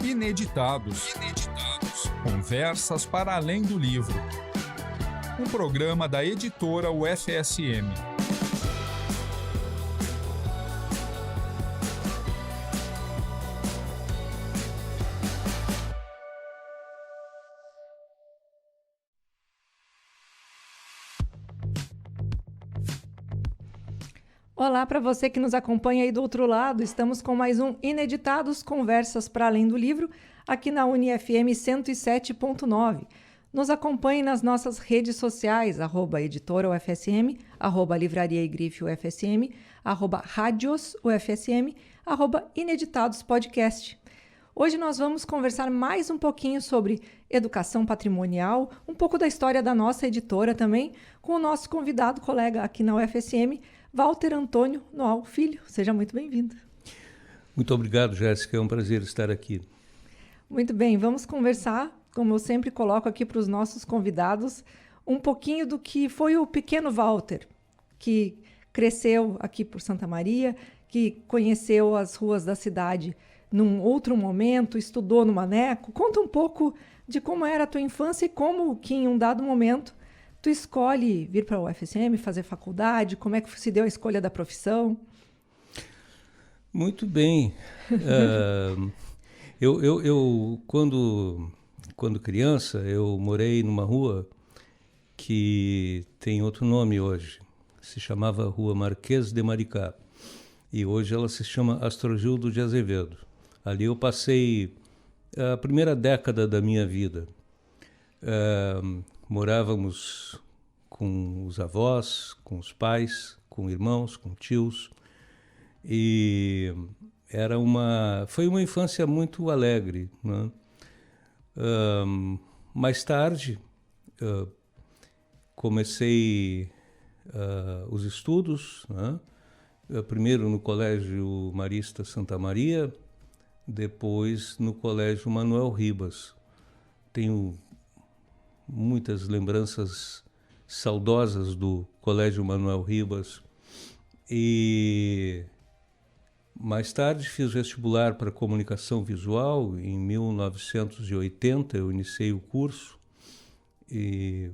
Ineditados. Conversas para além do livro. Um programa da editora UFSM. Olá para você que nos acompanha aí do outro lado. Estamos com mais um Ineditados, Conversas para além do livro, aqui na UniFM 107.9. Nos acompanhe nas nossas redes sociais, @editora UFSM, @livraria e grife UFSM, @radios UFSM, @ineditados podcast. Hoje nós vamos conversar mais um pouquinho sobre educação patrimonial, um pouco da história da nossa editora também, com o nosso convidado, colega aqui na UFSM, Walter Antônio Noal Filho. Seja muito bem-vindo. Muito obrigado, Jéssica. É um prazer estar aqui. Muito bem, vamos conversar, como eu sempre coloco aqui para os nossos convidados, um pouquinho do que foi o pequeno Walter, que cresceu aqui por Santa Maria, que conheceu as ruas da cidade num outro momento, estudou no Maneco. Conta um pouco de como era a tua infância e como que em um dado momento tu escolhe vir para a UFSM, fazer faculdade, como é que se deu a escolha da profissão? Muito bem. Eu quando criança, eu morei numa rua que tem outro nome hoje. Se chamava Rua Marquês de Maricá. E hoje ela se chama Astrogildo de Azevedo. Ali eu passei a primeira década da minha vida. Morávamos com os avós, com os pais, com irmãos, com tios. E foi uma infância muito alegre, né? Mais tarde, comecei os estudos, né? Primeiro no Colégio Marista Santa Maria, depois no Colégio Manuel Ribas. Tenho muitas lembranças saudosas do Colégio Manuel Ribas. E mais tarde fiz vestibular para comunicação visual. Em 1980 eu iniciei o curso e,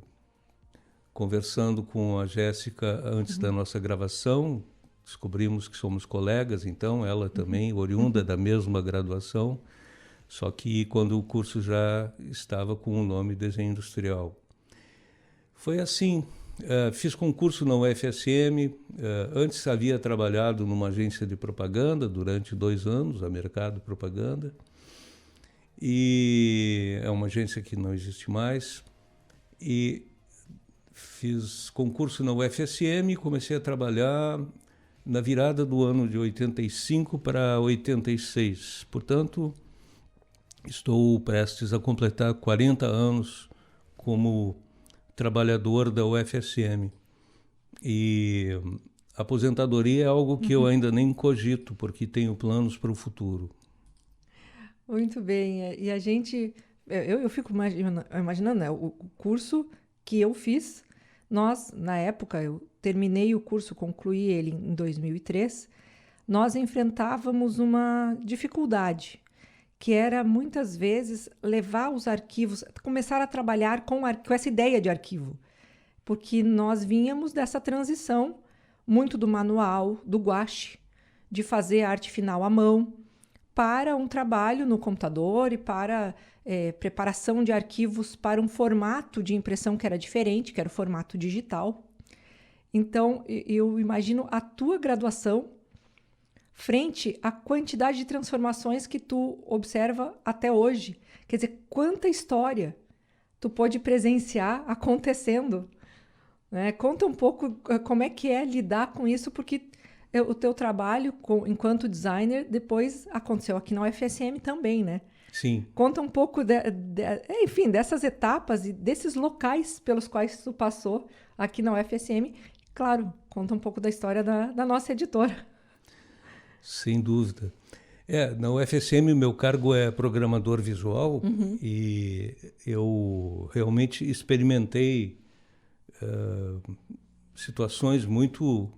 conversando com a Jéssica antes da nossa gravação, descobrimos que somos colegas, então ela também, oriunda da mesma graduação, só que quando o curso já estava com o nome Desenho Industrial. Foi assim, fiz concurso na UFSM, antes havia trabalhado numa agência de propaganda durante 2 anos, a Mercado Propaganda, e é uma agência que não existe mais, e fiz concurso na UFSM e comecei a trabalhar na virada do ano de 85 para 86. Portanto, estou prestes a completar 40 anos como trabalhador da UFSM. E a aposentadoria é algo que eu ainda nem cogito, porque tenho planos para o futuro. Muito bem. E a gente... Eu fico imaginando, né, o curso que eu fiz. Nós, na época, eu terminei o curso, concluí ele em 2003, nós enfrentávamos uma dificuldade, que era, muitas vezes, levar os arquivos, começar a trabalhar com essa ideia de arquivo, porque nós vínhamos dessa transição muito do manual, do guache, de fazer arte final à mão, para um trabalho no computador e para preparação de arquivos para um formato de impressão que era diferente, que era o formato digital. Então, eu imagino a tua graduação frente à quantidade de transformações que tu observa até hoje. Quer dizer, quanta história tu pôde presenciar acontecendo, né? Conta um pouco como é que é lidar com isso, porque o teu trabalho enquanto designer depois aconteceu aqui na UFSM também, né? Sim. Conta um pouco, enfim, dessas etapas e desses locais pelos quais tu passou aqui na UFSM. Claro, conta um pouco da história da nossa editora. Sem dúvida. Na UFSM o meu cargo é programador visual. E eu realmente experimentei situações muito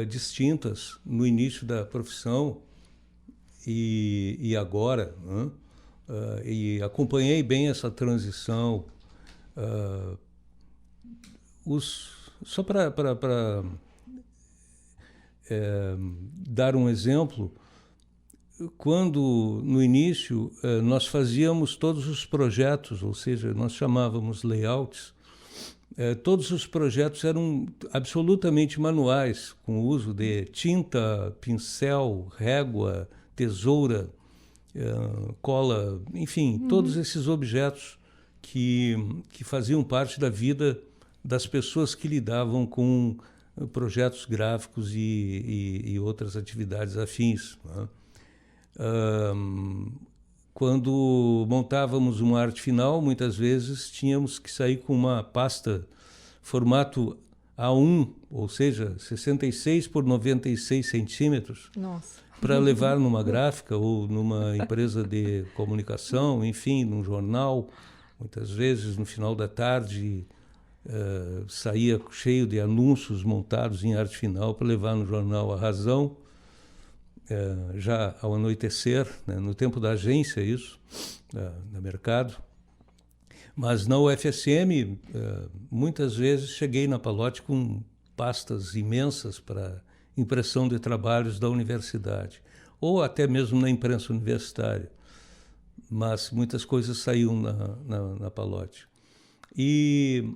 distintas no início da profissão e agora, né? E acompanhei bem essa transição. Só para dar um exemplo, quando no início nós fazíamos todos os projetos, ou seja, nós chamávamos layouts, todos os projetos eram absolutamente manuais, com o uso de tinta, pincel, régua, tesoura, cola, enfim, todos esses objetos que faziam parte da vida das pessoas que lidavam com projetos gráficos e outras atividades afins, né? Quando montávamos uma arte final, muitas vezes tínhamos que sair com uma pasta formato A1, ou seja, 66 por 96 centímetros, para levar numa gráfica ou numa empresa de comunicação, enfim, num jornal. Muitas vezes, no final da tarde, saía cheio de anúncios montados em arte final para levar no jornal A Razão, já ao anoitecer, né, no tempo da agência, isso, da Mercado. Mas na UFSM, muitas vezes cheguei na Palote com pastas imensas para impressão de trabalhos da universidade, ou até mesmo na imprensa universitária. Mas muitas coisas saíam na Palote. E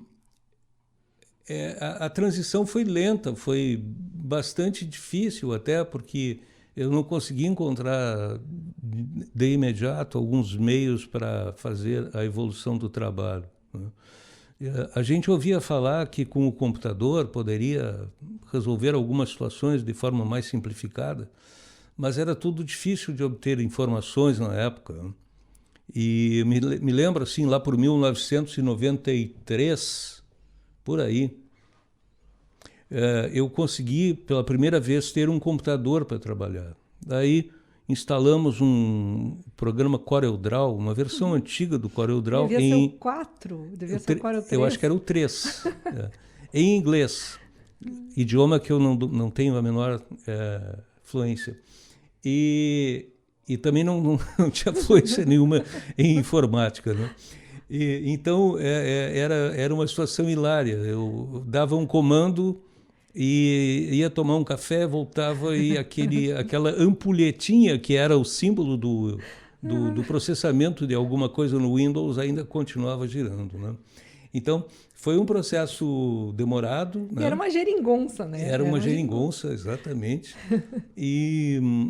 a transição foi lenta, foi bastante difícil até, porque eu não consegui encontrar de imediato alguns meios para fazer a evolução do trabalho, né? A gente ouvia falar que com o computador poderia resolver algumas situações de forma mais simplificada, mas era tudo difícil de obter informações na época, né? E me lembro, assim, lá por 1993, por aí, eu consegui, pela primeira vez, ter um computador para trabalhar. Daí instalamos um programa CorelDRAW, uma versão antiga do CorelDRAW. Devia ser o 4, devia ser o Corel 3. Eu acho que era o 3, em inglês, idioma que eu não tenho a menor fluência. E também não tinha fluência nenhuma em informática, né? Então, era uma situação hilária. Eu dava um comando e ia tomar um café, voltava e aquela ampulhetinha que era o símbolo do processamento de alguma coisa no Windows ainda continuava girando, né? Então, foi um processo demorado, né? E era uma geringonça, né? Era uma geringonça, exatamente.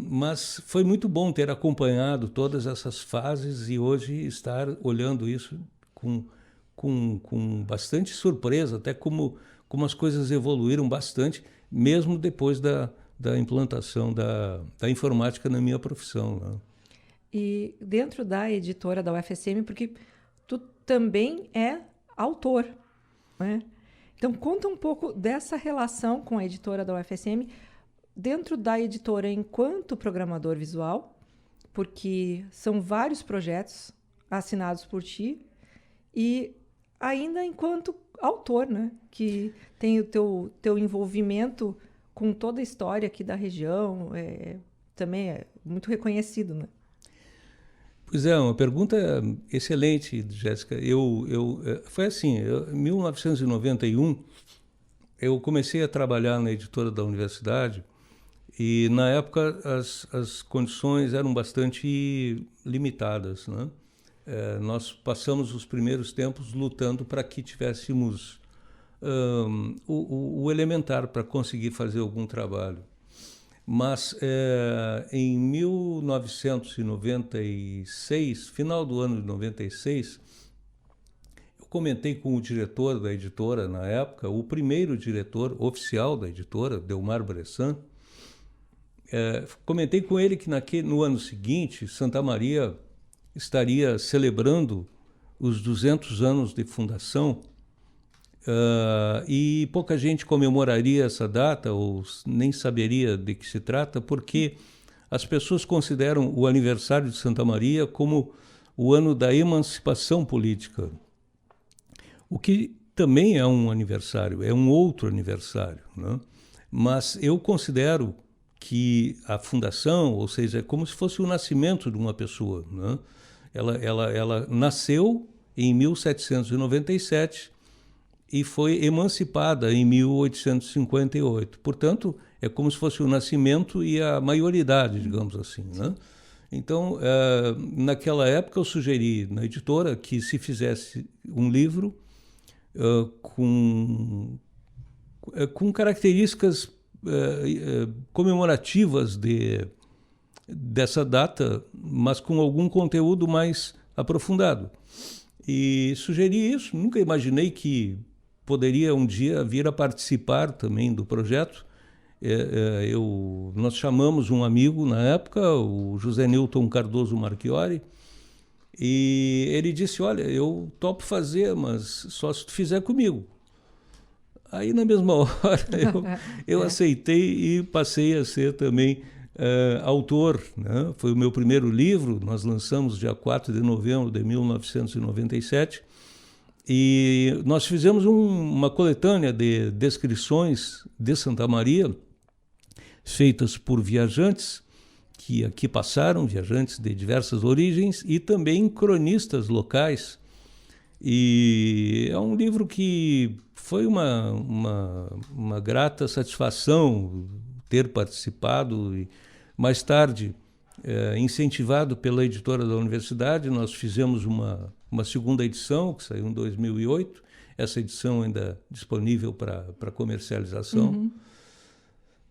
Mas foi muito bom ter acompanhado todas essas fases e hoje estar olhando isso com bastante surpresa, até como as coisas evoluíram bastante, mesmo depois da implantação da informática na minha profissão, né? E dentro da editora da UFSM, porque tu também é autor, né? Então, conta um pouco dessa relação com a editora da UFSM, dentro da editora enquanto programador visual, porque são vários projetos assinados por ti, e ainda enquanto autor, né? Que tem o teu envolvimento com toda a história aqui da região, também é muito reconhecido, né? Pois é, uma pergunta excelente, Jéssica. Foi assim, em 1991, eu comecei a trabalhar na editora da universidade e, na época, as condições eram bastante limitadas, né? Nós passamos os primeiros tempos lutando para que tivéssemos o elementar para conseguir fazer algum trabalho. Mas em 1996, final do ano de 96, eu comentei com o diretor da editora na época, o primeiro diretor oficial da editora, Delmar Bressan. Comentei com ele que no ano seguinte, Santa Maria estaria celebrando os 200 anos de fundação, e pouca gente comemoraria essa data ou nem saberia de que se trata, porque as pessoas consideram o aniversário de Santa Maria como o ano da emancipação política, o que também é um aniversário, é um outro aniversário, né? Mas eu considero que a fundação, ou seja, é como se fosse o nascimento de uma pessoa, né? Ela nasceu em 1797 e foi emancipada em 1858. Portanto, é como se fosse o nascimento e a maioridade, digamos assim, né? Então, naquela época eu sugeri na editora que se fizesse um livro com características comemorativas dessa data, mas com algum conteúdo mais aprofundado. E sugeri isso, nunca imaginei que poderia um dia vir a participar também do projeto. Nós chamamos um amigo na época, o José Newton Cardoso Marchiori, e ele disse, olha, eu topo fazer, mas só se tu fizer comigo. Aí, na mesma hora, eu aceitei e passei a ser também autor, né? Foi o meu primeiro livro, nós lançamos dia 4 de novembro de 1997, e nós fizemos uma coletânea de descrições de Santa Maria, feitas por viajantes que aqui passaram, viajantes de diversas origens, e também cronistas locais. E é um livro que foi uma grata satisfação ter participado. E mais tarde, incentivado pela editora da universidade, nós fizemos uma segunda edição, que saiu em 2008. Essa edição ainda disponível para comercialização. Uhum.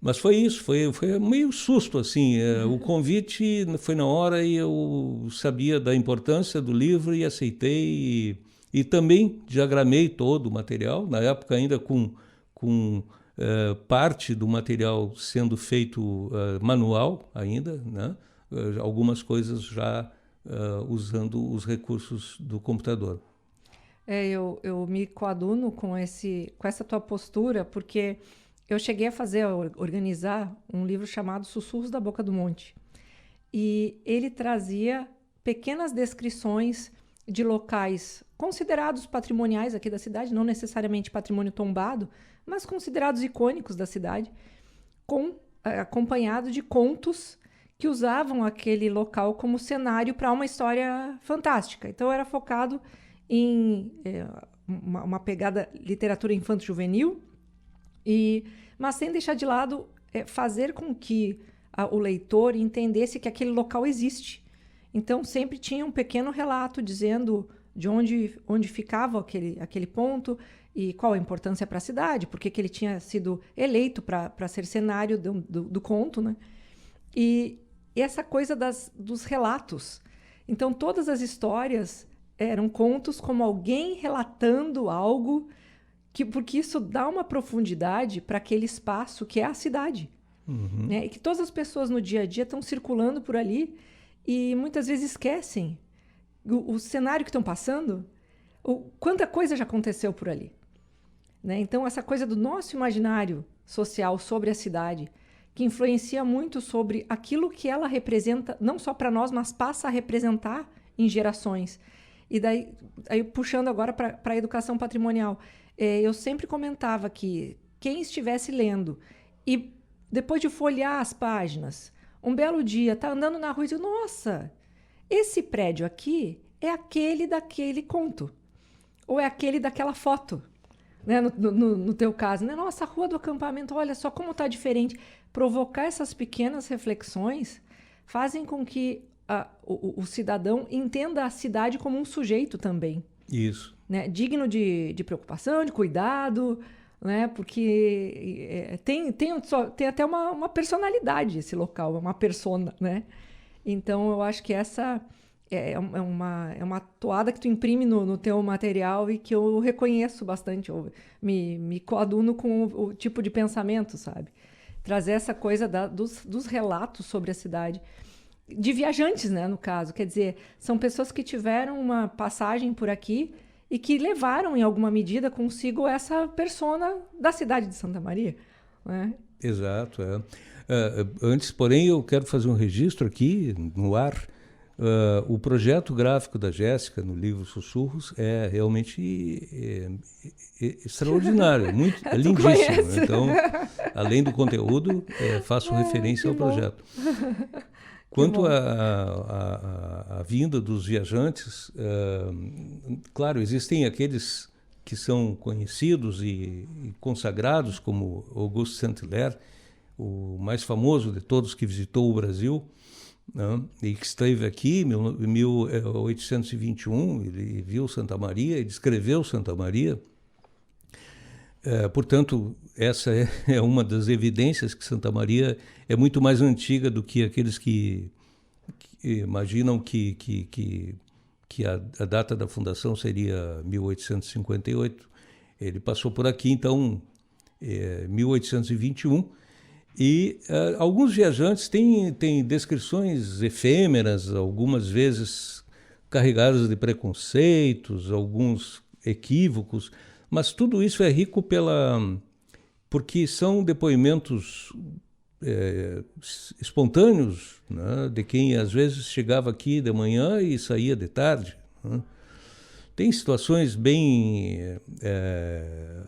Mas foi isso, foi meio susto, assim. O convite foi na hora e eu sabia da importância do livro e aceitei. E também diagramei todo o material, na época ainda com parte do material sendo feito manual ainda, né? Algumas coisas já usando os recursos do computador. Eu me coaduno com essa tua postura, porque eu cheguei a organizar um livro chamado Sussurros da Boca do Monte. E ele trazia pequenas descrições de locais considerados patrimoniais aqui da cidade, não necessariamente patrimônio tombado, mas considerados icônicos da cidade, acompanhado de contos que usavam aquele local como cenário para uma história fantástica. Então era focado em uma pegada literatura infanto-juvenil, mas sem deixar de lado fazer com que o leitor entendesse que aquele local existe. Então sempre tinha um pequeno relato dizendo de onde ficava aquele ponto e qual a importância para a cidade, porque que ele tinha sido eleito para ser cenário do conto, né? E essa coisa dos relatos. Então todas as histórias eram contos como alguém relatando algo, porque isso dá uma profundidade para aquele espaço que é a cidade. Uhum. Né? E que todas as pessoas no dia a dia estão circulando por ali e muitas vezes esquecem o cenário que estão passando, quanta coisa já aconteceu por ali. Né? Então, essa coisa do nosso imaginário social sobre a cidade, que influencia muito sobre aquilo que ela representa, não só para nós, mas passa a representar em gerações. E daí, puxando agora para a educação patrimonial, eu sempre comentava que quem estivesse lendo e depois de folhear as páginas, um belo dia está andando na rua e diz, nossa, esse prédio aqui é aquele daquele conto, ou é aquele daquela foto, né? No teu caso, né? Nossa, a rua do acampamento, olha só como está diferente. Provocar essas pequenas reflexões fazem com que o cidadão entenda a cidade como um sujeito também. Isso. Né? Digno de preocupação, de cuidado, né? Porque tem até uma personalidade esse local, uma persona, né? Então, eu acho que essa é uma toada que tu imprime no teu material e que eu reconheço bastante. Eu me coaduno com o tipo de pensamento, sabe? Trazer essa coisa dos relatos sobre a cidade. De viajantes, né, no caso. Quer dizer, são pessoas que tiveram uma passagem por aqui e que levaram, em alguma medida, consigo essa persona da cidade de Santa Maria. Né? Exato. Antes, porém, eu quero fazer um registro aqui no ar O projeto gráfico da Jéssica no livro Sussurros é realmente extraordinário, é lindíssimo. Conhece? Então, além do conteúdo, faço referência ao projeto. Quanto à vinda dos viajantes, claro, existem aqueles que são conhecidos e consagrados, como Auguste Saint-Hilaire, o mais famoso de todos que visitou o Brasil, né, e que esteve aqui em 1821, ele viu Santa Maria, ele descreveu Santa Maria. Portanto, essa é uma das evidências que Santa Maria é muito mais antiga do que aqueles que imaginam que a data da fundação seria 1858. Ele passou por aqui, então, 1821. E alguns viajantes têm descrições efêmeras, algumas vezes carregadas de preconceitos, alguns equívocos, mas tudo isso é rico porque são depoimentos espontâneos, né, de quem às vezes chegava aqui de manhã e saía de tarde, né. Tem situações bem,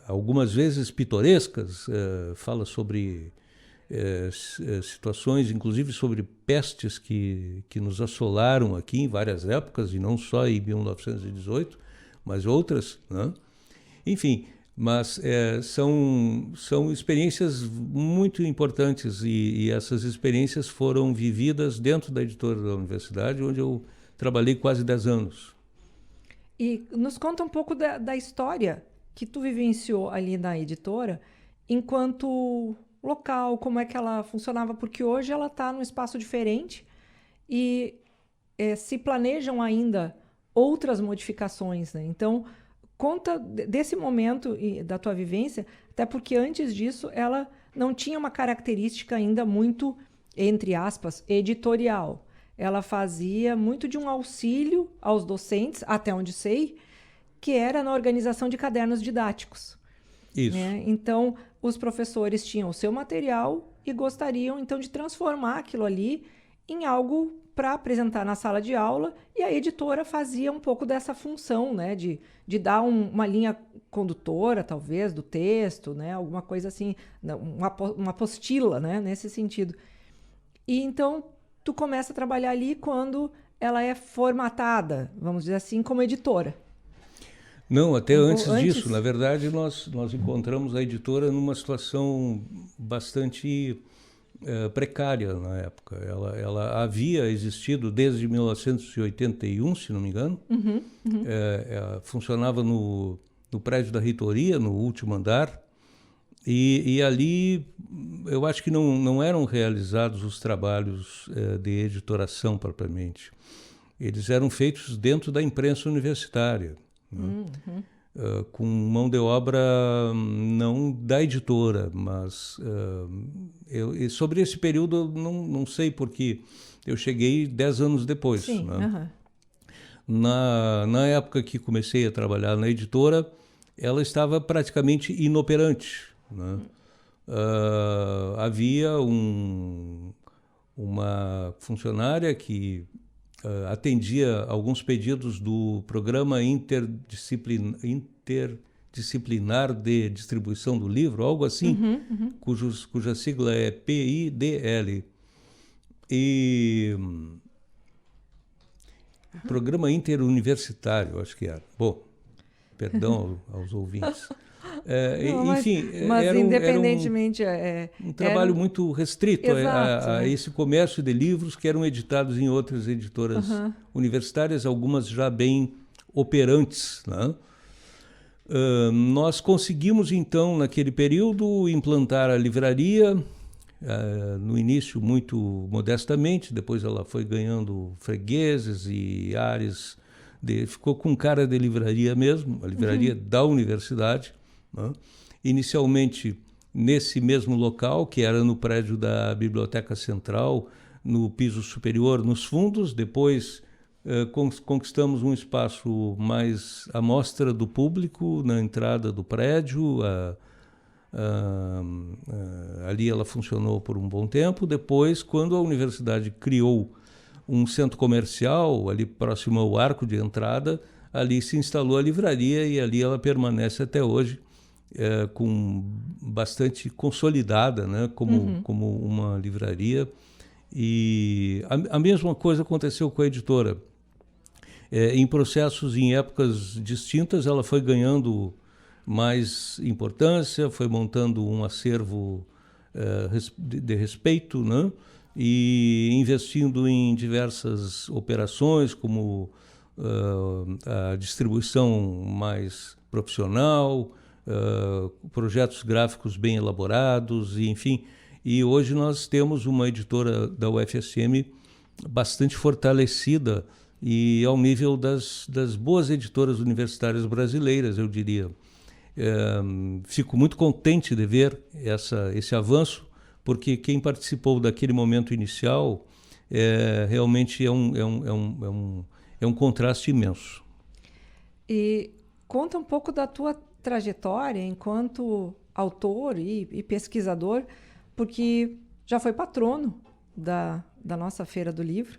algumas vezes pitorescas, fala sobre situações, inclusive sobre pestes que nos assolaram aqui em várias épocas, e não só em 1918, mas outras, né? Enfim, mas são experiências muito importantes, e essas experiências foram vividas dentro da editora da universidade, onde eu trabalhei quase 10 anos. E nos conta um pouco da história que tu vivenciou ali na editora, enquanto local, como é que ela funcionava, porque hoje ela está num espaço diferente e se planejam ainda outras modificações, né? Então, conta desse momento e da tua vivência, até porque antes disso ela não tinha uma característica ainda muito, entre aspas, editorial. Ela fazia muito de um auxílio aos docentes, até onde sei, que era na organização de cadernos didáticos. Isso. Né? Então, os professores tinham o seu material e gostariam, então, de transformar aquilo ali em algo para apresentar na sala de aula, e a editora fazia um pouco dessa função, né? De dar uma linha condutora, talvez, do texto, né? Alguma coisa assim, uma apostila, né? Nesse sentido. E então, tu começa a trabalhar ali quando ela é formatada, vamos dizer assim, como editora. Não, até antes disso. Na verdade, nós encontramos a editora numa situação bastante precária na época. Ela havia existido desde 1981, se não me engano. Funcionava no prédio da reitoria, no último andar. E ali, eu acho que não eram realizados os trabalhos de editoração propriamente. Eles eram feitos dentro da imprensa universitária, né? Com mão de obra não da editora, mas sobre esse período eu não sei, porque eu cheguei 10 anos depois. Sim, né? Na época que comecei a trabalhar na editora, ela estava praticamente inoperante, né? Havia uma funcionária que atendia alguns pedidos do Programa Interdisciplinar de Distribuição do Livro, algo assim, cuja sigla é PIDL. E Programa Interuniversitário, acho que era. Bom, perdão aos ouvintes. Não, enfim, mas independentemente um trabalho muito restrito a Exato, esse comércio de livros que eram editados em outras editoras universitárias, algumas já bem operantes, né? Nós conseguimos então naquele período implantar a livraria, no início muito modestamente, depois ela foi ganhando fregueses e áreas, ficou com cara de livraria mesmo, a livraria da universidade, né? Inicialmente nesse mesmo local, que era no prédio da Biblioteca Central, no piso superior, nos fundos. Depois conquistamos um espaço mais à mostra do público, na entrada do prédio. Ali ela funcionou por um bom tempo. Depois, quando a universidade criou um centro comercial ali próximo ao arco de entrada. Ali se instalou a livraria e ali ela permanece até hoje, com bastante consolidada, né, como uma livraria. E a mesma coisa aconteceu com a editora. Em processos, em épocas distintas, ela foi ganhando mais importância, foi montando um acervo de respeito, né, e investindo em diversas operações, como a distribuição mais profissional, projetos gráficos bem elaborados, e, enfim. E hoje nós temos uma editora da UFSM bastante fortalecida e ao nível das boas editoras universitárias brasileiras, eu diria. Fico muito contente de ver esse avanço, porque quem participou daquele momento inicial realmente é um contraste imenso. E conta um pouco da tua trajetória enquanto autor e pesquisador, porque já foi patrono da nossa Feira do Livro,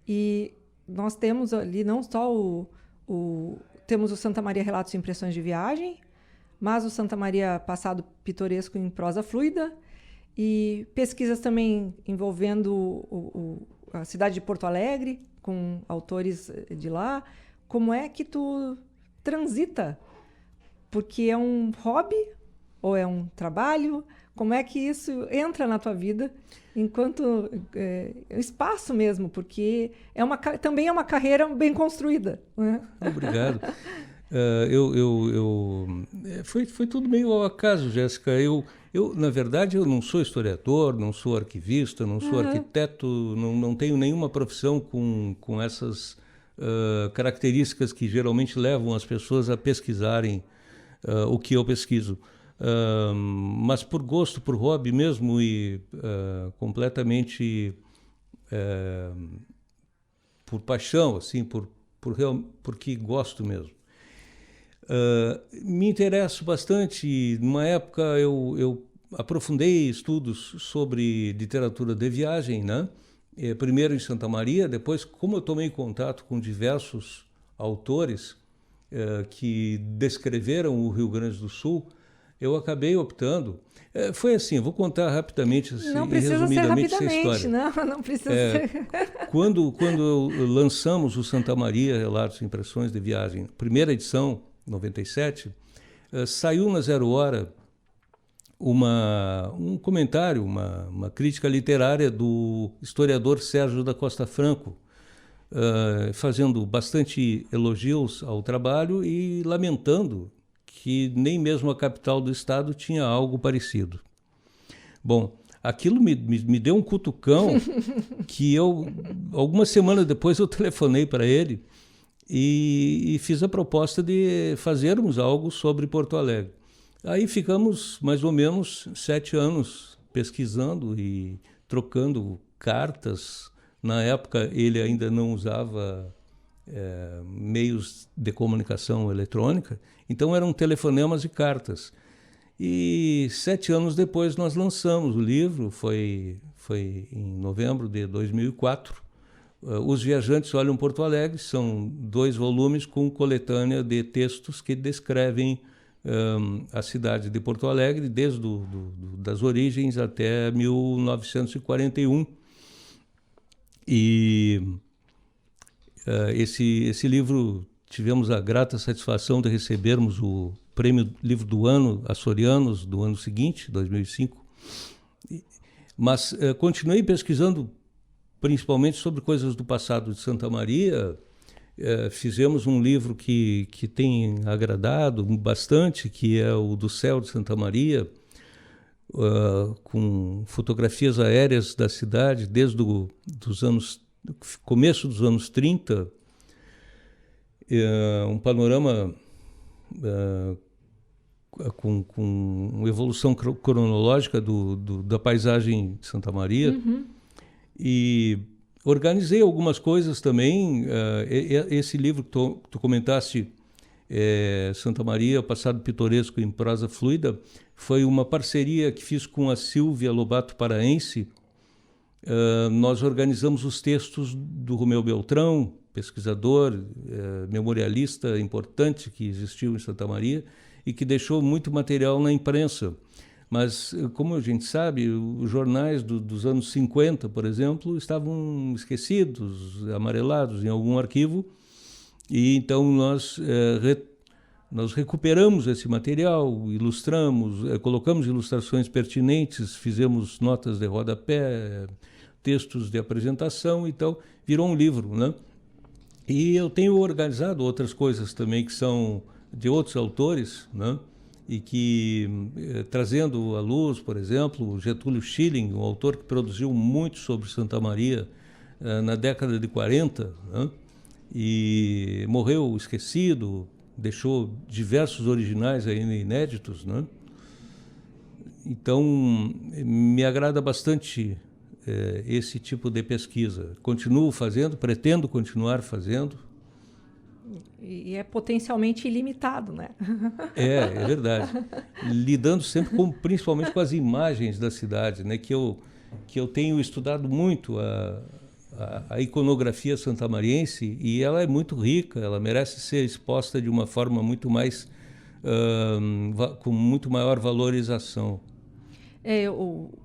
e nós temos ali não só temos o Santa Maria Relatos e Impressões de Viagem, mas o Santa Maria Passado Pitoresco em Prosa Fluida, e pesquisas também envolvendo a cidade de Porto Alegre, com autores de lá. Como é que tu transita? Porque é um hobby ou é um trabalho? Como é que isso entra na tua vida enquanto espaço mesmo? Porque também é uma carreira bem construída, né? Obrigado. Foi tudo meio ao acaso, Jéssica. Na verdade, eu não sou historiador, não sou arquivista, não sou arquiteto, não tenho nenhuma profissão com essas características que geralmente levam as pessoas a pesquisarem o que eu pesquiso. Mas por gosto, por hobby mesmo, e completamente por paixão, assim, porque gosto mesmo. Me interesso bastante. Numa época eu aprofundei estudos sobre literatura de viagem, né? Primeiro em Santa Maria, depois, como eu tomei contato com diversos autores que descreveram o Rio Grande do Sul, eu acabei optando. Foi assim, vou contar rapidamente, assim, não precisa ser resumidamente, essa rapidamente, história. Não precisa ser. Quando lançamos o Santa Maria Relatos e Impressões de Viagem, primeira edição, 97, saiu na Zero Hora um comentário, uma crítica literária do historiador Sérgio da Costa Franco, fazendo bastante elogios ao trabalho e lamentando que nem mesmo a capital do estado tinha algo parecido. Bom, aquilo me deu um cutucão que algumas semanas depois eu telefonei para ele e fiz a proposta de fazermos algo sobre Porto Alegre. Aí ficamos mais ou menos 7 anos pesquisando e trocando cartas. Na época ele ainda não usava meios de comunicação eletrônica, então eram telefonemas e cartas. E 7 anos depois nós lançamos o livro, foi em novembro de 2004. Os Viajantes Olham Porto Alegre, são 2 volumes com coletânea de textos que descrevem a cidade de Porto Alegre, desde das origens até 1941. E esse livro, tivemos a grata satisfação de recebermos o Prêmio Livro do Ano, Açorianos, do ano seguinte, 2005. Mas continuei pesquisando principalmente sobre coisas do passado de Santa Maria. Fizemos um livro que tem agradado bastante, que é o do Céu de Santa Maria, com fotografias aéreas da cidade desde começo dos anos 30, um panorama com uma evolução cronológica da paisagem de Santa Maria. Uhum. E organizei algumas coisas também. Esse livro que tu comentaste, Santa Maria, Passado Pitoresco em Prosa Fluida, foi uma parceria que fiz com a Silvia Lobato Paraense, nós organizamos os textos do Romeu Beltrão, pesquisador, memorialista importante que existiu em Santa Maria e que deixou muito material na imprensa. Mas, como a gente sabe, os jornais dos anos 50, por exemplo, estavam esquecidos, amarelados em algum arquivo, e então nós recuperamos esse material, ilustramos, colocamos ilustrações pertinentes, fizemos notas de rodapé, textos de apresentação, então virou um livro, né? E eu tenho organizado outras coisas também que são de outros autores, né? E que, trazendo à luz, por exemplo, Getúlio Schilling, um autor que produziu muito sobre Santa Maria na década de 40, né? E morreu esquecido, deixou diversos originais ainda inéditos, né? Então, me agrada bastante esse tipo de pesquisa. Continuo fazendo, pretendo continuar fazendo. E é potencialmente ilimitado, né? É verdade. Lidando sempre principalmente com as imagens da cidade, né? Que eu tenho estudado muito a iconografia santamariense, e ela é muito rica, ela merece ser exposta de uma forma muito mais, com muito maior valorização.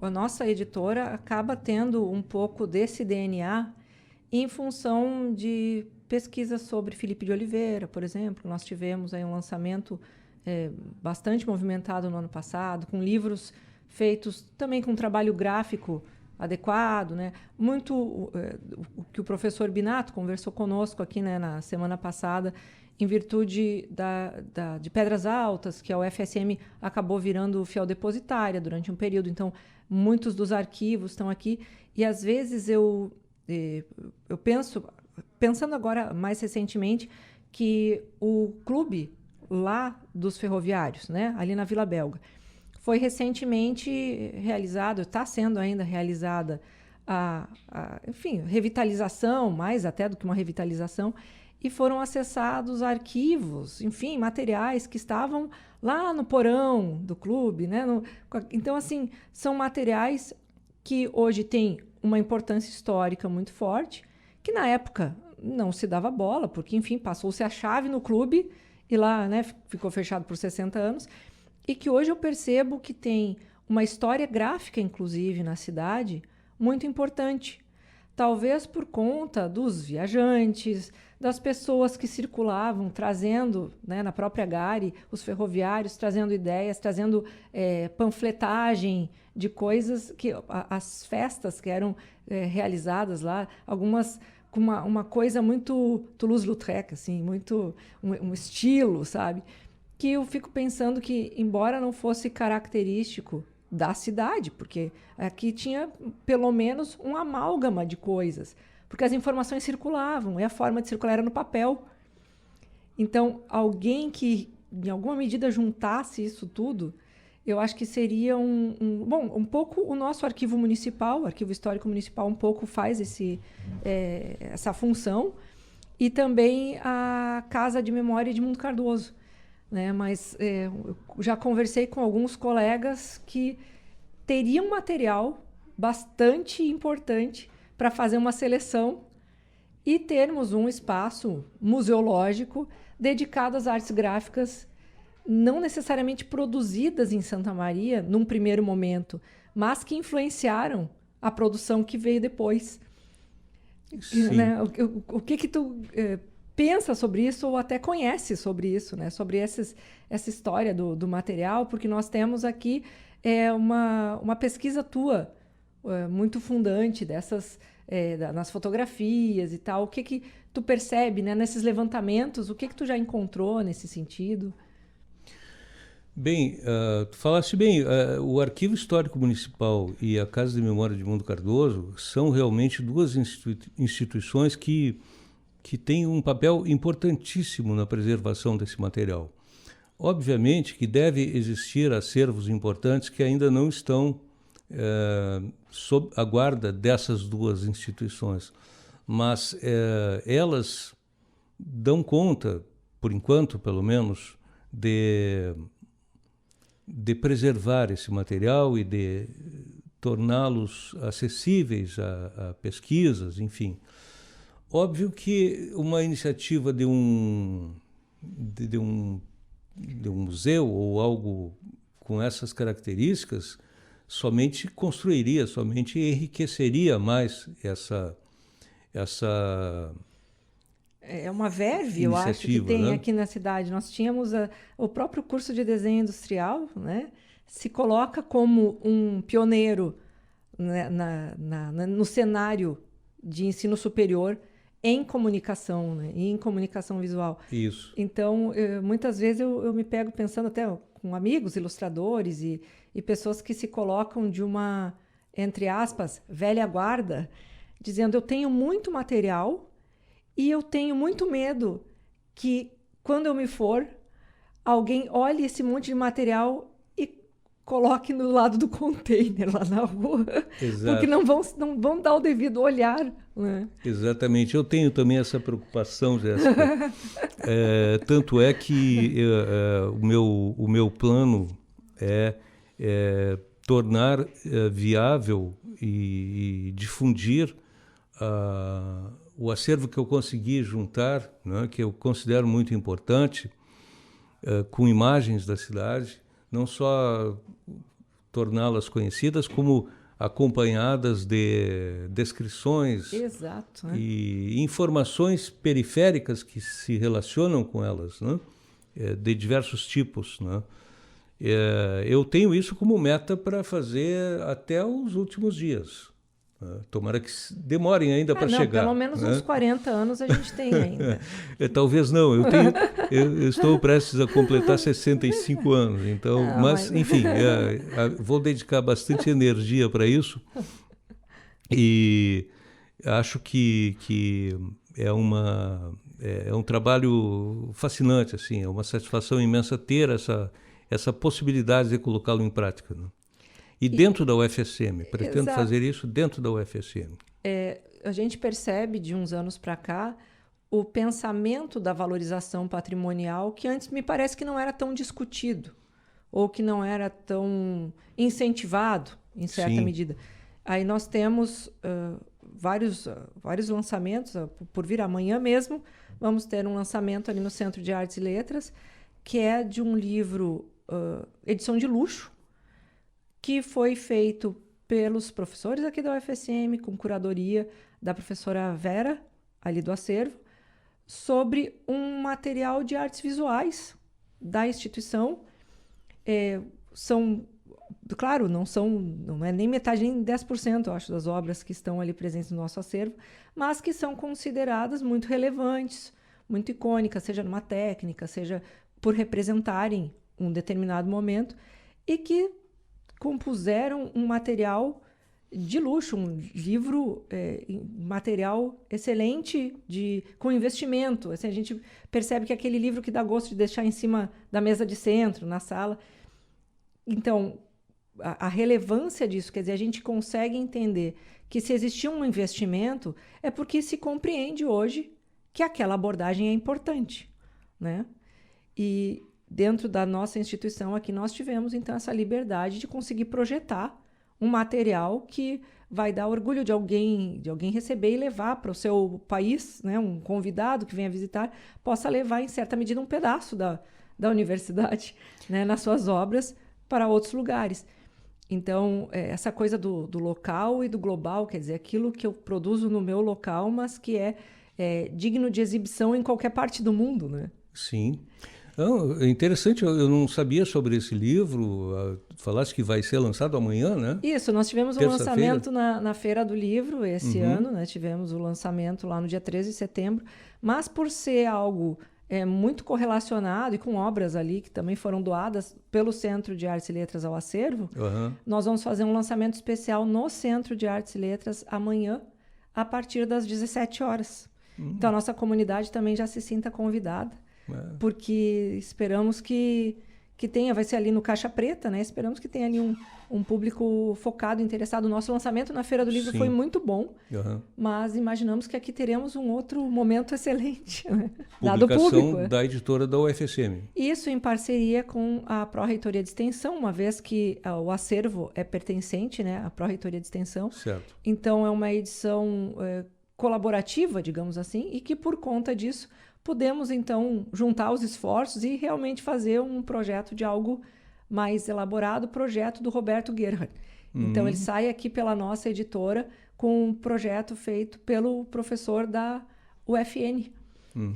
A nossa editora acaba tendo um pouco desse DNA em função de pesquisas sobre Felipe de Oliveira, por exemplo. Nós tivemos aí um lançamento bastante movimentado no ano passado, com livros feitos também com trabalho gráfico adequado, né? Muito o que o professor Binato conversou conosco aqui, né, na semana passada, em virtude de Pedras Altas, que a UFSM acabou virando fiel depositária durante um período. Então, muitos dos arquivos estão aqui. E, às vezes, eu penso, pensando agora mais recentemente, que o clube lá dos ferroviários, né, ali na Vila Belga, foi recentemente realizado, está sendo ainda realizada enfim, revitalização, mais até do que uma revitalização, e foram acessados arquivos, enfim, materiais que estavam lá no porão do clube, né? Então, assim, são materiais que hoje têm uma importância histórica muito forte, que na época não se dava bola, porque, enfim, passou-se a chave no clube e lá, né, ficou fechado por 60 anos, e que hoje eu percebo que tem uma história gráfica, inclusive, na cidade, muito importante. Talvez por conta dos viajantes, das pessoas que circulavam, trazendo, né, na própria Gare, os ferroviários, trazendo ideias, trazendo panfletagem de coisas, as festas que eram realizadas lá, algumas com uma coisa muito Toulouse-Lautrec, assim, muito um estilo, sabe? Que eu fico pensando que, embora não fosse característico da cidade, porque aqui tinha pelo menos um amálgama de coisas, porque as informações circulavam e a forma de circular era no papel. Então, alguém que, em alguma medida, juntasse isso tudo, eu acho que seria um pouco o nosso arquivo municipal, o Arquivo Histórico Municipal, um pouco faz essa função, e também a Casa de Memória Edmundo Cardoso, né? Mas eu já conversei com alguns colegas que teriam material bastante importante para fazer uma seleção e termos um espaço museológico dedicado às artes gráficas, não necessariamente produzidas em Santa Maria num primeiro momento, mas que influenciaram a produção que veio depois. Sim. Né? O que tu pensa sobre isso, ou até conhece sobre isso, né? Sobre essa história do material, porque nós temos aqui uma pesquisa tua muito fundante dessas nas fotografias e tal. O que tu percebe, né, nesses levantamentos? O que tu já encontrou nesse sentido? Bem, tu falaste bem, o Arquivo Histórico Municipal e a Casa de Memória de Edmundo Cardoso são realmente duas instituições que têm um papel importantíssimo na preservação desse material. Obviamente que deve existir acervos importantes que ainda não estão sob a guarda dessas duas instituições, mas elas dão conta, por enquanto pelo menos, de preservar esse material e de torná-los acessíveis a pesquisas, enfim. Óbvio que uma iniciativa de um museu ou algo com essas características somente enriqueceria mais essa É uma verve, eu acho, que tem, né, aqui na cidade. Nós tínhamos o próprio curso de desenho industrial, né, se coloca como um pioneiro, né, no cenário de ensino superior em comunicação, né, e em comunicação visual. Isso. Então, muitas vezes eu me pego pensando até com amigos, ilustradores e pessoas que se colocam de uma, entre aspas, velha guarda, dizendo: eu tenho muito material e eu tenho muito medo que, quando eu me for, alguém olhe esse monte de material e coloque no lado do container lá na rua. Exato. Porque não vão dar o devido olhar, né? Exatamente. Eu tenho também essa preocupação, Jéssica. Tanto é que o meu plano é tornar viável e difundir o acervo que eu consegui juntar, né, que eu considero muito importante, com imagens da cidade, não só torná-las conhecidas, como acompanhadas de descrições. Exato, né? E informações periféricas que se relacionam com elas, né, de diversos tipos, né. Eu tenho isso como meta para fazer até os últimos dias. Tomara que demorem ainda para chegar. Pelo menos uns 40 anos a gente tem ainda. Talvez não. Eu estou prestes a completar 65 anos. Então, mas enfim, vou dedicar bastante energia para isso. E acho que é um trabalho fascinante, assim, é uma satisfação imensa ter essa possibilidade de colocá-lo em prática, né? E dentro da UFSM, pretendo Exato. fazer isso dentro da UFSM. A gente percebe, de uns anos para cá, o pensamento da valorização patrimonial, que antes me parece que não era tão discutido, ou que não era tão incentivado, em certa medida. Aí nós temos vários lançamentos, por vir amanhã mesmo, vamos ter um lançamento ali no Centro de Artes e Letras, que é de um livro, edição de luxo, que foi feito pelos professores aqui da UFSM, com curadoria da professora Vera, ali do acervo, sobre um material de artes visuais da instituição. Claro, não é nem metade, nem 10%, eu acho, das obras que estão ali presentes no nosso acervo, mas que são consideradas muito relevantes, muito icônicas, seja numa técnica, seja por representarem um determinado momento, e que compuseram um material de luxo, um livro, material excelente com investimento. Assim, a gente percebe que é aquele livro que dá gosto de deixar em cima da mesa de centro, na sala. Então, a relevância disso, quer dizer, a gente consegue entender que, se existia um investimento, é porque se compreende hoje que aquela abordagem é importante, né? E dentro da nossa instituição aqui, nós tivemos, então, essa liberdade de conseguir projetar um material que vai dar orgulho de alguém receber e levar para o seu país, né? Um convidado que venha visitar possa levar, em certa medida, um pedaço da universidade, né? Nas suas obras para outros lugares. Então, essa coisa do local e do global, quer dizer, aquilo que eu produzo no meu local, mas que é digno de exibição em qualquer parte do mundo, né? Sim. É interessante, eu não sabia sobre esse livro. Falaste que vai ser lançado amanhã, né? Isso, nós tivemos um lançamento na Feira do Livro esse ano, né? Tivemos o lançamento lá no dia 13 de setembro, mas por ser algo muito correlacionado e com obras ali que também foram doadas pelo Centro de Artes e Letras ao acervo, nós vamos fazer um lançamento especial no Centro de Artes e Letras amanhã, a partir das 17 horas. Então, a nossa comunidade também já se sinta convidada, porque esperamos que vai ser ali no Caixa Preta, né? Esperamos que tenha ali um público focado, interessado. O nosso lançamento na Feira do Livro foi muito bom, mas imaginamos que aqui teremos um outro momento excelente, né? Dado o público. Publicação da editora da UFSM. Isso em parceria com a Pró-Reitoria de Extensão, uma vez que o acervo é pertencente, né, à Pró-Reitoria de Extensão. Certo. Então, é uma edição colaborativa, digamos assim, e que, por conta disso, podemos, então, juntar os esforços e realmente fazer um projeto de algo mais elaborado, o projeto do Roberto Gerhard. Então, ele sai aqui pela nossa editora com um projeto feito pelo professor da UFN.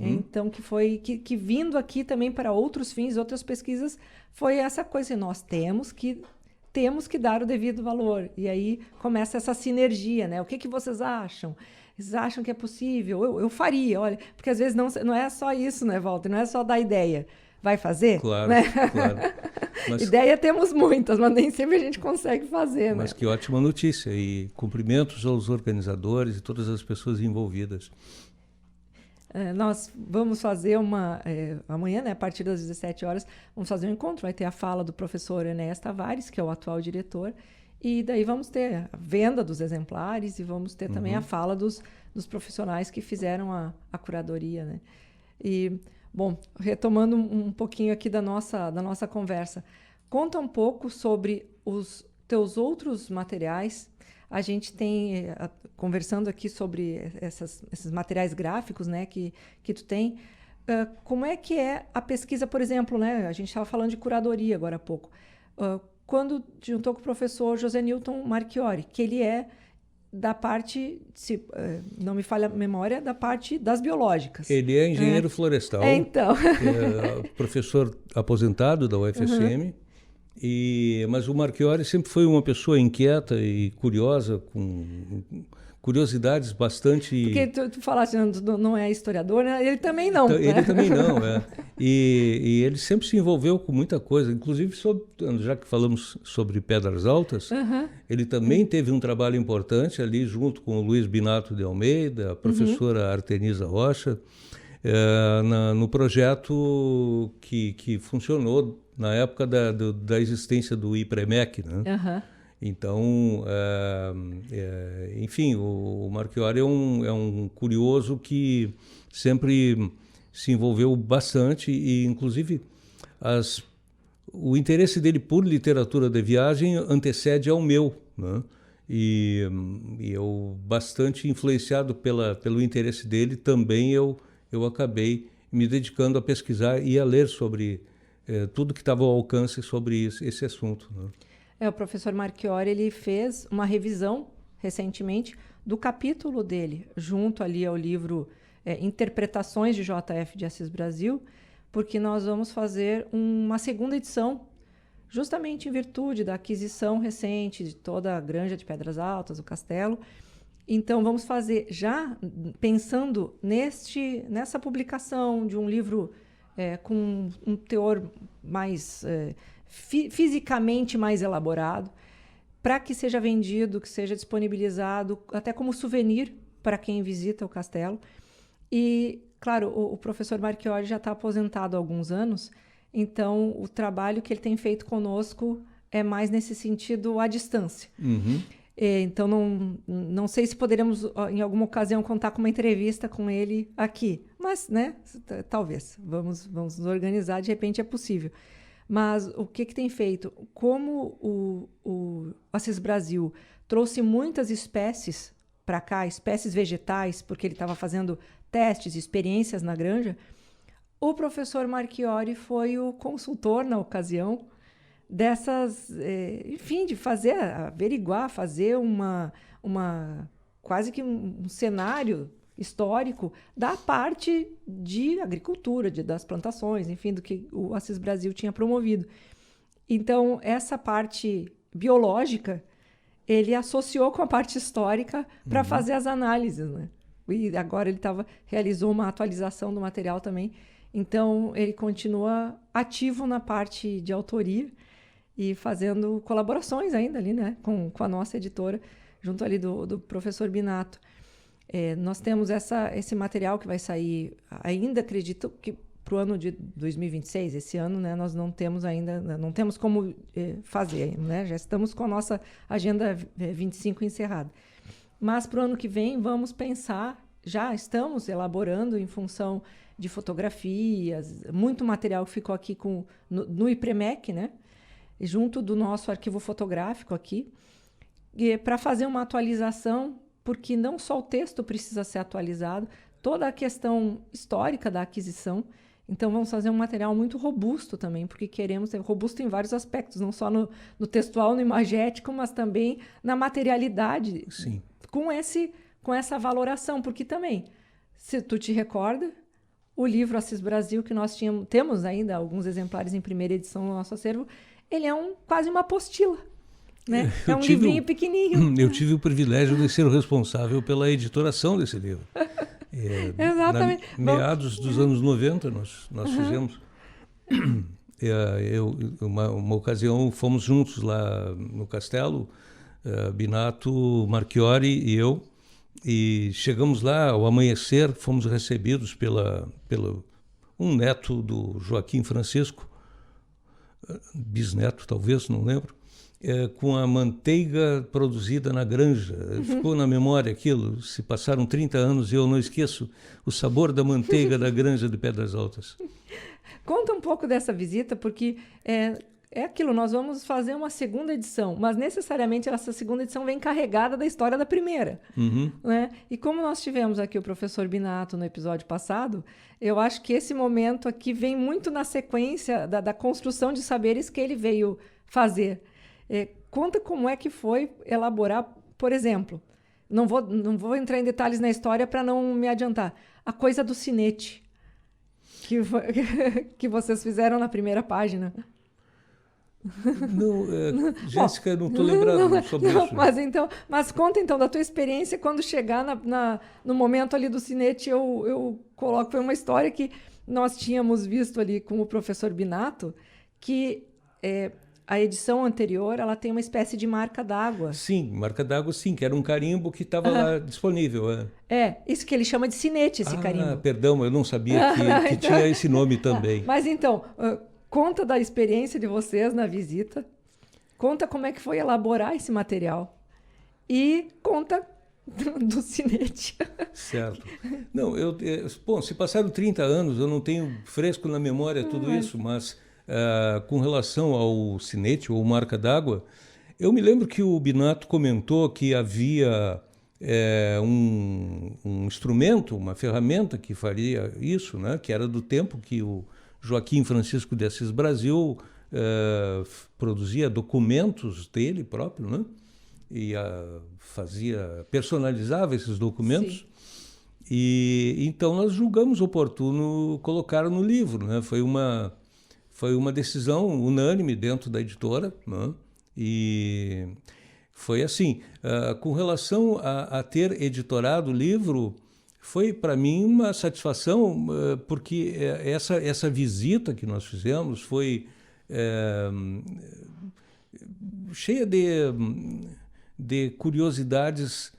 Então, que vindo aqui também para outros fins, outras pesquisas, foi essa coisa, nós temos que dar o devido valor. E aí começa essa sinergia, né? O que vocês acham? Vocês acham que é possível? Eu faria, olha, porque às vezes não é só isso, né, Walter? Não é só dar ideia. Vai fazer? Claro, né? claro. Mas, ideia temos muitas, mas nem sempre a gente consegue fazer, mas né? que ótima notícia. E cumprimentos aos organizadores e todas as pessoas envolvidas. Nós vamos fazer amanhã, né, a partir das 17 horas, vamos fazer um encontro. Vai ter a fala do professor Enéas Tavares, que é o atual diretor, e daí vamos ter a venda dos exemplares e vamos ter também a fala dos profissionais que fizeram a curadoria, né? E, bom, retomando um pouquinho aqui da nossa conversa, conta um pouco sobre os teus outros materiais. A gente tem, conversando aqui sobre esses materiais gráficos, né, que tu tem, como é que é a pesquisa, por exemplo, né, a gente estava falando de curadoria agora há pouco, quando juntou com o professor José Newton Marchiori, que ele é da parte, se não me falha a memória, da parte das biológicas. Ele é engenheiro florestal, então. Professor aposentado da UFSM, mas o Marchiori sempre foi uma pessoa inquieta e curiosa, com curiosidades bastante... Porque tu falaste, não é historiador, né? Ele também não. Ele né? também não, E ele sempre se envolveu com muita coisa, inclusive, já que falamos sobre Pedras Altas, ele também teve um trabalho importante ali junto com o Luiz Binato de Almeida, a professora Artenisa Rocha, no projeto que funcionou na época da existência do IPREMEC, né? Então, enfim, o Marchiori é um curioso que sempre se envolveu bastante e, inclusive, o interesse dele por literatura de viagem antecede ao meu, né? E eu, bastante influenciado pelo interesse dele, também eu acabei me dedicando a pesquisar e a ler sobre tudo que estava ao alcance sobre esse assunto, né? O professor Marchiori, ele fez uma revisão recentemente do capítulo dele, junto ali ao livro Interpretações de J.F. de Assis Brasil, porque nós vamos fazer uma segunda edição, justamente em virtude da aquisição recente de toda a Granja de Pedras Altas, o castelo. Então, vamos fazer, já pensando nessa publicação de um livro com um teor mais... fisicamente mais elaborado, para que seja vendido, que seja disponibilizado até como souvenir para quem visita o castelo. E, claro, o professor Marchiori já está aposentado há alguns anos, então o trabalho que ele tem feito conosco é mais nesse sentido à distância. Então, não sei se poderemos, em alguma ocasião, contar com uma entrevista com ele aqui, mas, né, talvez. Vamos nos organizar, de repente é possível. Mas o que tem feito? Como o Assis Brasil trouxe muitas espécies para cá, espécies vegetais, porque ele estava fazendo testes, experiências na granja, o professor Marchiori foi o consultor na ocasião dessas, enfim, de averiguar, fazer quase que um cenário histórico da parte de agricultura, das plantações, enfim, do que o Assis Brasil tinha promovido. Então, essa parte biológica, ele associou com a parte histórica para fazer as análises, né? E agora ele realizou uma atualização do material também. Então, ele continua ativo na parte de autoria e fazendo colaborações ainda ali, né, com a nossa editora, junto ali do professor Binato. Nós temos esse material que vai sair, ainda acredito que para o ano de 2026, esse ano, né, nós não temos ainda, não temos como fazer, né? Já estamos com a nossa agenda 25 encerrada. Mas para o ano que vem vamos pensar, já estamos elaborando em função de fotografias, muito material que ficou aqui no IPREMEC, né? Junto do nosso arquivo fotográfico aqui, para fazer uma atualização, porque não só o texto precisa ser atualizado, toda a questão histórica da aquisição. Então, vamos fazer um material muito robusto também, porque queremos ser robusto em vários aspectos, não só no textual, no imagético, mas também na materialidade. Sim. Com essa valoração, porque também, se tu te recorda, o livro Assis Brasil, que nós temos ainda alguns exemplares em primeira edição no nosso acervo, ele é quase uma apostila, né? É um livrinho pequenininho. Eu tive o privilégio de ser o responsável pela editoração desse livro. Exatamente. Meados dos anos 90 nós fizemos. Uma ocasião fomos juntos lá no castelo, Binato, Marchiori e eu, e chegamos lá ao amanhecer, fomos recebidos pelo um neto do Joaquim Francisco, bisneto talvez, não lembro, com a manteiga produzida na granja. Ficou na memória aquilo, se passaram 30 anos e eu não esqueço o sabor da manteiga da granja de Pedras Altas. Conta um pouco dessa visita, porque é aquilo, nós vamos fazer uma segunda edição, mas necessariamente essa segunda edição vem carregada da história da primeira. Uhum. Né? E como nós tivemos aqui o professor Binato no episódio passado, eu acho que esse momento aqui vem muito na sequência da construção de saberes que ele veio fazer. Conta como é que foi elaborar, por exemplo, não vou entrar em detalhes na história para não me adiantar, a coisa do sinete que vocês fizeram na primeira página. Não, Jéssica, não estou lembrando sobre isso. Mas conta então da tua experiência quando chegar no momento ali do sinete. Eu coloco, foi uma história que nós tínhamos visto ali com o professor Binato, que a edição anterior ela tem uma espécie de marca d'água. Sim, marca d'água, sim, que era um carimbo que estava lá disponível. Isso que ele chama de sinete, esse carimbo. Perdão, eu não sabia que então, tinha esse nome também. Mas então, conta da experiência de vocês na visita, conta como é que foi elaborar esse material e conta do sinete. Certo. Não, bom, se passaram 30 anos, eu não tenho fresco na memória tudo isso, mas com relação ao sinete ou marca d'água, eu me lembro que o Binato comentou que havia um instrumento, uma ferramenta que faria isso, né, que era do tempo que o Joaquim Francisco de Assis Brasil produzia documentos dele próprio, né? E personalizava esses documentos. Sim. E então nós julgamos oportuno colocar no livro, né? Foi uma decisão unânime dentro da editora, né? E foi assim, com relação a ter editorado o livro, foi para mim uma satisfação, porque essa visita que nós fizemos foi cheia de curiosidades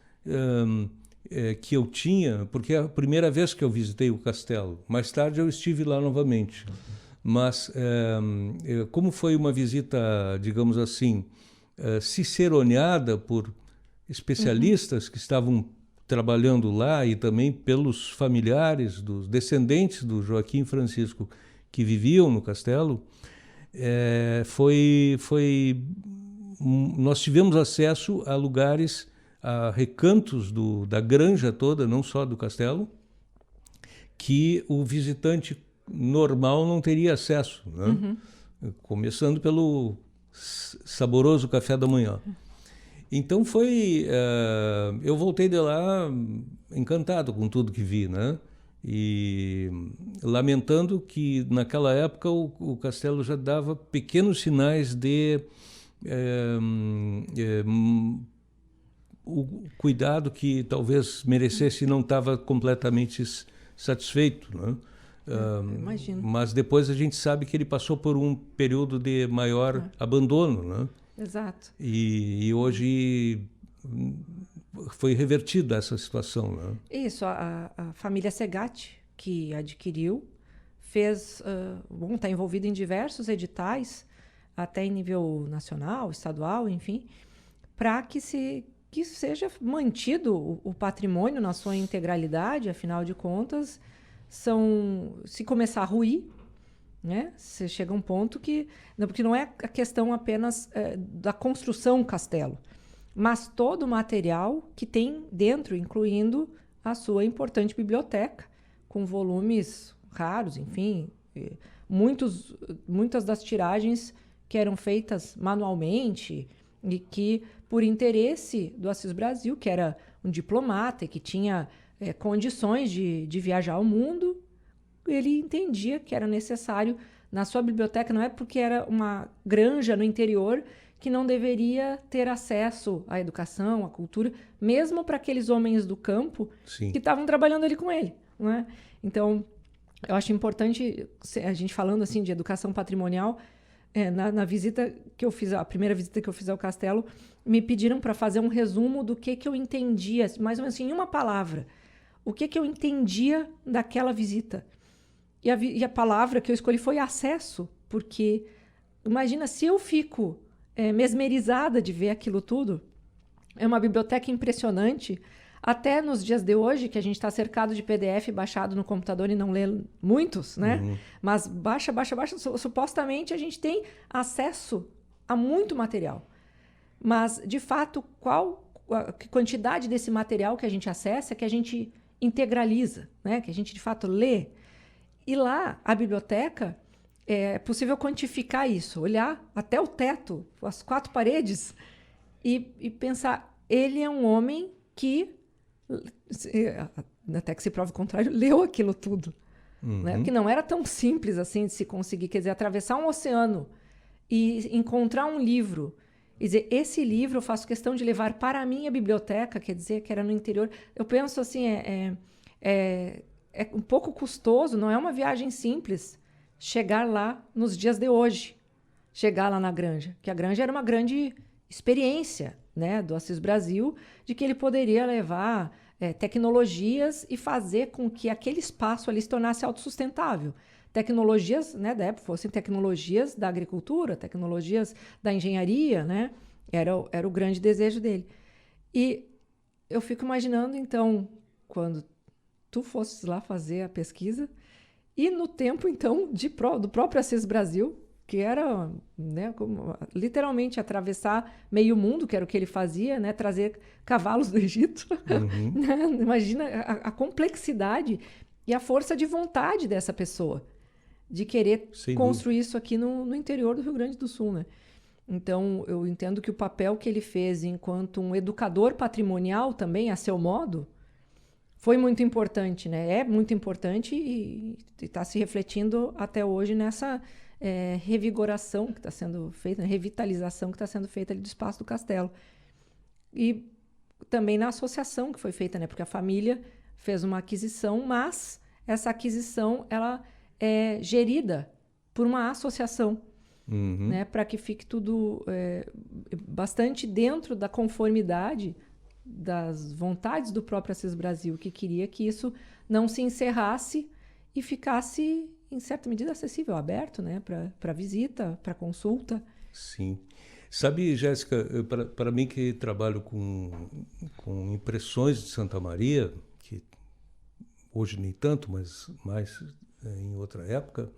que eu tinha, porque é a primeira vez que eu visitei o castelo. Mais tarde eu estive lá novamente. Mas como foi uma visita, digamos assim, ciceroneada por especialistas que estavam trabalhando lá e também pelos familiares dos descendentes do Joaquim Francisco que viviam no castelo, nós tivemos acesso a lugares, a recantos da granja toda, não só do castelo, que o visitante normal não teria acesso, né? Uhum. Começando pelo saboroso café da manhã. Então eu voltei de lá encantado com tudo que vi, né? E lamentando que naquela época o castelo já dava pequenos sinais de o cuidado que talvez merecesse, não estava completamente satisfeito, né? Imagino. Mas depois a gente sabe que ele passou por um período de maior abandono, né? Exato. E hoje foi revertida essa situação, né? Isso, a família Segatti, que adquiriu, está envolvido em diversos editais, até em nível nacional, estadual, enfim, para que seja mantido o patrimônio na sua integralidade. Afinal de contas, se começar a ruir, né, você chega a um ponto porque não é a questão apenas da construção castelo, mas todo o material que tem dentro, incluindo a sua importante biblioteca, com volumes raros, enfim, muitas das tiragens que eram feitas manualmente e que, por interesse do Assis Brasil, que era um diplomata e que tinha condições de viajar ao mundo, ele entendia que era necessário na sua biblioteca. Não é porque era uma granja no interior que não deveria ter acesso à educação, à cultura, mesmo para aqueles homens do campo Sim. que estavam trabalhando ali com ele, não é? Então, eu acho importante a gente falando assim de educação patrimonial. Na visita que eu fiz, a primeira visita que eu fiz ao castelo, me pediram para fazer um resumo do que eu entendia, mais ou menos assim, em uma palavra. O que eu entendia daquela visita. E a palavra que eu escolhi foi acesso, porque imagina se eu fico mesmerizada de ver aquilo tudo. É uma biblioteca impressionante. Até nos dias de hoje, que a gente está cercado de PDF baixado no computador e não lê muitos, né? Uhum. Mas baixa. Supostamente a gente tem acesso a muito material. Mas, de fato, que quantidade desse material que a gente acessa, que a gente integraliza, né? Que a gente, de fato, lê. E lá, a biblioteca, é possível quantificar isso, olhar até o teto, as 4 paredes, e pensar, ele é um homem que, até que se prove o contrário, leu aquilo tudo. Uhum. Né? Porque não era tão simples assim de se conseguir, quer dizer, atravessar um oceano e encontrar um livro. Quer dizer, esse livro eu faço questão de levar para a minha biblioteca, quer dizer, que era no interior. Eu penso assim, é um pouco custoso, não é uma viagem simples chegar lá nos dias de hoje, chegar lá na granja, que a granja era uma grande experiência, né, do Assis Brasil, de que ele poderia levar tecnologias e fazer com que aquele espaço ali se tornasse autossustentável. Tecnologias, né, da época fossem tecnologias da agricultura, tecnologias da engenharia, né? Era o grande desejo dele. E eu fico imaginando, então, quando tu fosses lá fazer a pesquisa, e no tempo, então, do próprio Assis Brasil, que era, né, literalmente atravessar meio mundo, que era o que ele fazia, né, trazer cavalos do Egito. Uhum. Imagina a complexidade e a força de vontade dessa pessoa, de querer construir isso aqui no interior do Rio Grande do Sul, né? Então, eu entendo que o papel que ele fez enquanto um educador patrimonial também, a seu modo, foi muito importante, né? É muito importante e está se refletindo até hoje nessa revigoração que está sendo feita, revitalização que está sendo feita ali do espaço do castelo. E também na associação que foi feita, né? Porque a família fez uma aquisição, mas essa aquisição ela é gerida por uma associação, uhum, né? Para que fique tudo bastante dentro da conformidade das vontades do próprio Assis Brasil, que queria que isso não se encerrasse e ficasse, em certa medida, acessível, aberto, né, para visita, para consulta. Sim. Sabe, Jéssica, para mim que trabalho com impressões de Santa Maria, que hoje nem tanto, mas mais em outra época,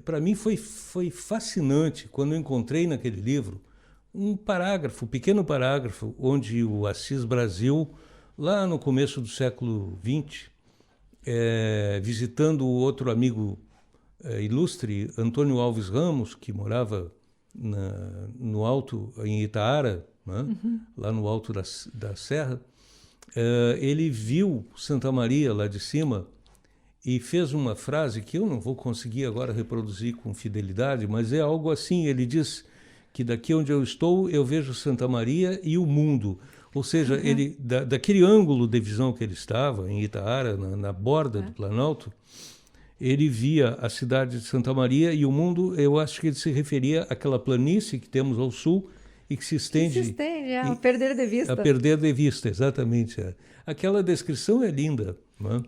para mim foi fascinante quando eu encontrei naquele livro um pequeno parágrafo, onde o Assis Brasil, lá no começo do século XX, visitando outro amigo ilustre, Antônio Alves Ramos, que morava no alto, em Itaara, né? Uhum. Lá no alto da serra, ele viu Santa Maria lá de cima e fez uma frase que eu não vou conseguir agora reproduzir com fidelidade, mas é algo assim, ele diz que daqui onde eu estou, eu vejo Santa Maria e o mundo. Ou seja, uhum, ele, daquele ângulo de visão que ele estava, em Itaara, na borda do Planalto, ele via a cidade de Santa Maria e o mundo. Eu acho que ele se referia àquela planície que temos ao sul e que se estende... a perder de vista. A perder de vista, exatamente. Aquela descrição é linda, não é?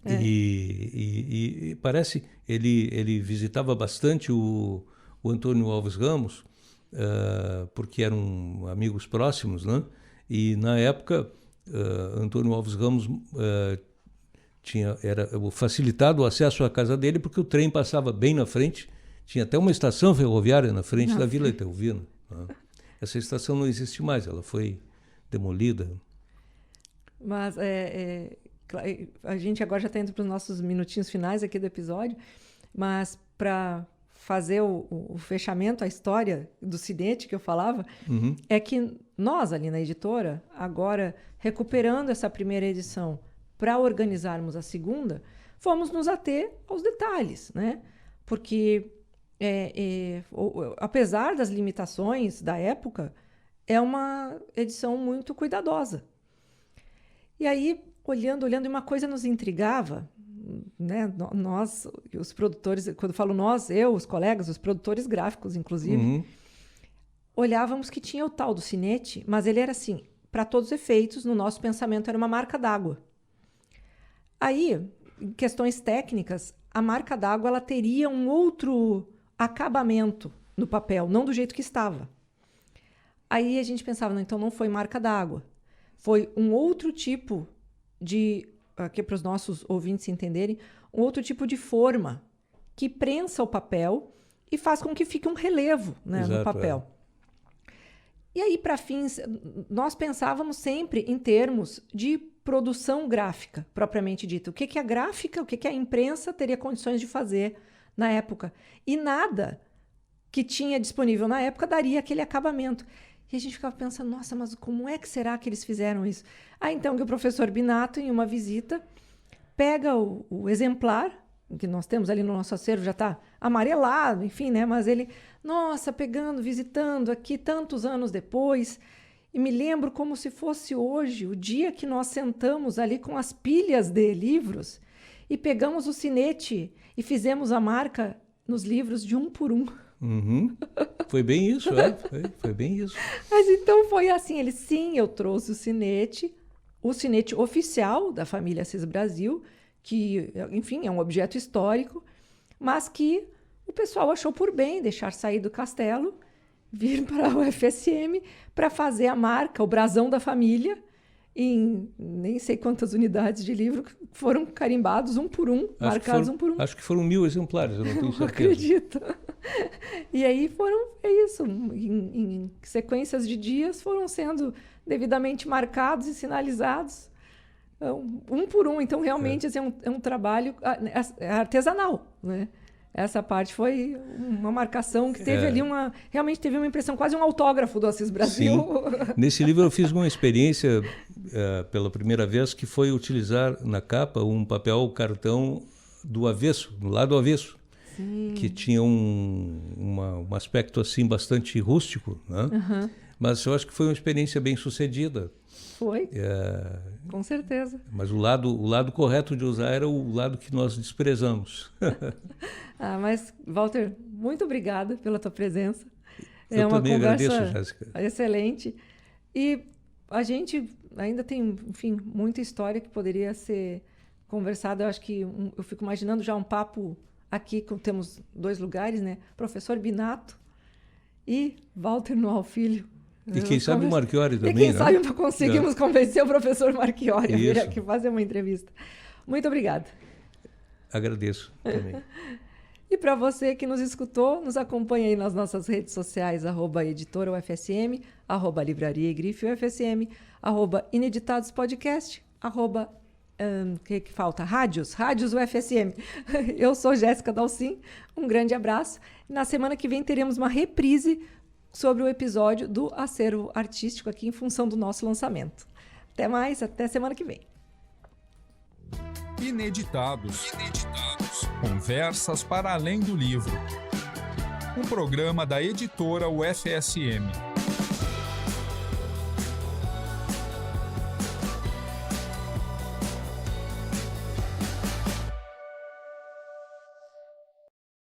E parece ele visitava bastante o Antônio Alves Ramos, porque eram amigos próximos, né? E na época Antônio Alves Ramos era facilitado o acesso à casa dele porque o trem passava bem na frente, tinha até uma estação ferroviária na frente da Vila Etelvina, né? Essa estação não existe mais, ela foi demolida. Mas a gente agora já está indo para os nossos minutinhos finais aqui do episódio, mas para fazer o fechamento, a história do Cinete que eu falava, é que nós ali na editora, agora recuperando essa primeira edição para organizarmos a segunda, fomos nos ater aos detalhes, né? Porque apesar das limitações da época, é uma edição muito cuidadosa. E aí, olhando, e uma coisa nos intrigava, né? Nós, os produtores, quando falo nós, eu, os colegas, os produtores gráficos, inclusive, olhávamos que tinha o tal do Cinete, mas ele era assim, para todos os efeitos, no nosso pensamento, era uma marca d'água. Aí, em questões técnicas, a marca d'água ela teria um outro acabamento no papel, não do jeito que estava. Aí a gente pensava, não, então não foi marca d'água. Foi um outro tipo de, aqui para os nossos ouvintes entenderem, um outro tipo de forma que prensa o papel e faz com que fique um relevo, né, no papel. E aí, para fins, nós pensávamos sempre em termos de produção gráfica, propriamente dita. O que a gráfica, o que a imprensa teria condições de fazer na época. E nada que tinha disponível na época daria aquele acabamento. E a gente ficava pensando, nossa, mas como é que será que eles fizeram isso? Então que o professor Binato, em uma visita, pega o exemplar, que nós temos ali no nosso acervo, já está amarelado, enfim, né? Mas ele, nossa, pegando, visitando aqui tantos anos depois, e me lembro como se fosse hoje, o dia que nós sentamos ali com as pilhas de livros e pegamos o Cinete e fizemos a marca nos livros de um por um. Foi bem isso, foi bem isso. Mas então foi assim, eu trouxe o Cinete oficial da família Assis Brasil, que, enfim, é um objeto histórico, mas que o pessoal achou por bem deixar sair do castelo, vir para a UFSM para fazer a marca, o brasão da família, em nem sei quantas unidades de livro foram carimbados um por um, marcados um por um. Acho que foram 1000 exemplares, eu não tenho certeza. Não acredito. E aí em sequências de dias, foram sendo devidamente marcados e sinalizados, um por um. Então, realmente, assim, é um trabalho artesanal, né? Essa parte foi uma marcação que teve ali realmente teve uma impressão, quase um autógrafo do Assis Brasil. Sim. Nesse livro eu fiz uma experiência pela primeira vez, que foi utilizar na capa um papel cartão do avesso, do lado avesso. Sim. Que tinha um aspecto assim bastante rústico, né? Mas eu acho que foi uma experiência bem sucedida. Foi, com certeza. Mas o lado correto de usar era o lado que nós desprezamos. Mas, Walter, muito obrigada pela tua presença. Eu também agradeço, Jéssica. Excelente. E a gente ainda tem, enfim, muita história que poderia ser conversada. Eu acho que eu fico imaginando já um papo aqui, temos 2 lugares, né? Professor Binato e Walter Noal Filho. E quem sabe o Marchiori também, e quem né? sabe conseguimos convencer o professor Marchiori a vir aqui fazer uma entrevista. Muito obrigada. Agradeço também. E para você que nos escutou, nos acompanhe aí nas nossas redes sociais, @editora_UFSM, @livraria e grife UFSM, @ineditadospodcast, que falta? Rádios UFSM. Eu sou Jéssica Dalcin, um grande abraço. Na semana que vem teremos uma reprise sobre o episódio do Acervo Artístico aqui em função do nosso lançamento. Até mais, até semana que vem. Ineditados. Conversas para além do livro. Um programa da editora UFSM.